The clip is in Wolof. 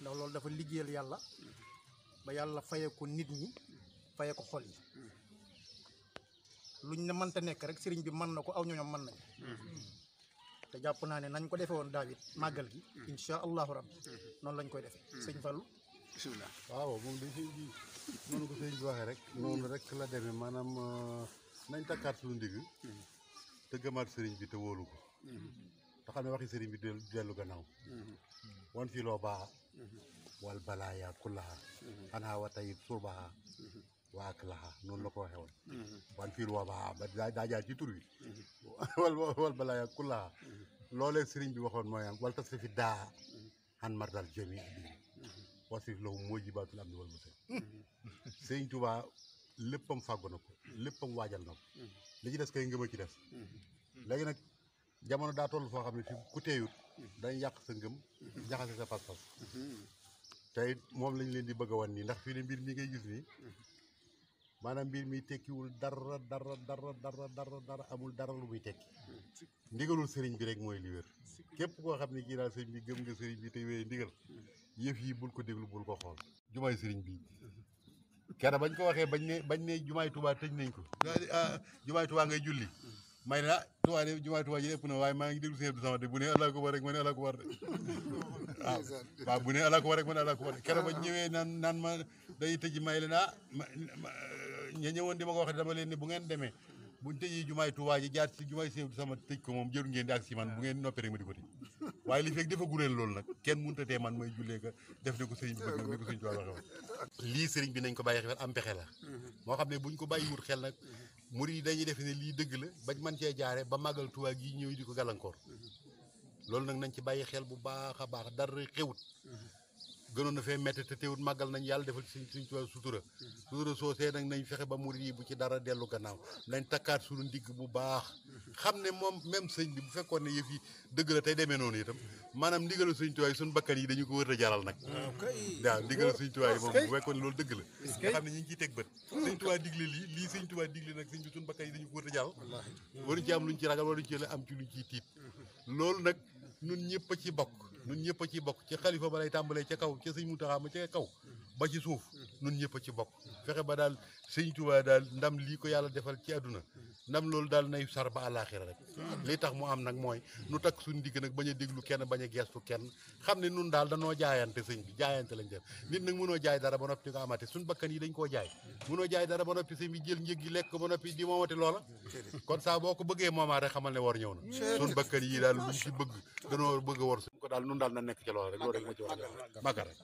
ndax loolu dafa liggéeyal yàlla ba yàlla faye ko nit ñi faye ko xol yi luñ ne mënta nekk rek sëriñ bi mën na ko aw ñoñom mën nañ te jàpp naa ne nañ ko defee woon daawit màggal gi insha allahu rabbi noonu lañ koy defee sëñ Fallou bismillah. waaw moom dañ sëñ bi noonu ko sëñ bi waxee rek noonu rek la demee maanaam nañ takkaat suñu ndigg te gëmaat sëriñ bi te wóolu ko te xam ne waxi sëriñ bi dellu gannaaw wan fii loo baaxa wal balaaya kullaha xanaa wa tayib surbaha waa ak laxa noonu la ko waxee woon wan fii loo baaxa ba daa jaar ci tur wi wal balaaya kullaha loolee sëriñ bi waxoon mooy am wal tas fi daa xan mardal jami bi wasif lahu moo jibaatul am ni wal mose sëriñ Tuubaa léppam fàggu na ko léppam waajal na ko li ci des kay ngëm a ci des léegi nag jamono daa toll foo xam ne fi ku teeyut dañ yàq sa ngëm jaxase sa pas-pas te it moom lañ leen di bëgg a wan nii ndax fii ne mbir mi ngay gis nii maanaam mbir mi tekkiwul dara amul dara lu muy tekki ndigalul sëriñ bi rek mooy li wér képp koo xam ne kii daal sëriñ bi gëm nga sëriñ bi te wéyee ndigal yëf yi bul ko déglu bul ko xool jumaay sëriñ bi kenn bañ ko waxee bañ ne jumaay Tuubaa tëj nañ ko jumaay Tuubaa ngay julli may ne Tuubaa de jumaay Tuubaa ji ëpp na waaye maa ngi déglu sëñ Abdou Samad de bu ne Allaahu akbar rek ma ne Allaahu akbar de waaw bu ne Allaahu akbar rek ma ne Allaahu akbar de keroog bañ ñëwee naan ma day tëj may leen ña ñëwoon di ma ko wax dama leen ne bu ngeen demee buñ tëjee jumaay Tuubaa ji jaar ci jumaay sëñ Abdou Samad tëj ko moom jëru ngeen di ak si man bu ngeen noppee rek ma di ko tëj waaye li fekk dafa guréel loolu nag kenn mënut a tee man may jullee ka def ne ko sëriñ bi bëgg ne ko sëriñ Tuubaa waxee woon lii sëriñ bi nañ ko bàyyi xel am pexe la moo xam ne buñ ko bàyyi wut xel nag murid yi dañuy def ne lii dëgg la bañ mën cee jaare ba màggal Tuubaa gi ñëw di ko gàllankoor loolu nag nañ ci bàyyi xel bu baax a baax dara xewut gënoon na fee métti te teewut màggal nañ yàlla defal ci suñ Tuubaa sutura soosee nag nañ fexe ba murid yi bu ci dara dellu gannaaw nañ takkaat suñu ndigg bu baax xam ne moom même sëñ bi bu fekkoon ne yëf yi dëgg la tey demee noonu itam maanaam ndigalu sëñ Tuubaa yi suñu bakkan yi dañu ko wër a jaral nag waaw ndigalu sëñ Tuubaa yi moom bu fekkoon ne loolu dëgg la nga xam ne ñu ngi ciy teg bët sëñ Tuubaa digle lii sëñ Tuubaa digle nag sëñ bi suñu bakkan yi dañu ko wër a jaral waruñ ci am luñ ci ragal waruñ ci am ci luñ ciy tiit loolu nag nun ñëpp a ci bokk nun ñëpp a ci bokk ci xalifa ba lay tàmbalee ca kaw ca sëñ Muntaxa ma ca kaw ba ci suuf nun ñëpp a ci bokk fexe ba daal sëñ Tuubaa daal ndam lii ko yàlla defal ci àdduna ndam loolu daal nay sar ba àllaaxira rek li tax mu am nag mooy nu takk suñu digg nag bañ a déglu kenn bañ a geestu kenn xam ne nun daal danoo jaayante sëñ bi jaayante lañ def nit nag mënoo jaay dara ba noppi di ko amate suñu bakkan yi dañ koo jaay mënoo jaay dara ba noppi sëñ bi jël njëg gi lekk ba noppi di moomate loola kon saa boo ko bëggee moomaa rek xamal ne war ñëw na suñu bakkan yi daal luñ ci bëgg danoo bëgg a war suñ ko daal nun daal na nekk ci loola rek loolu rek ma ci war a màggal rek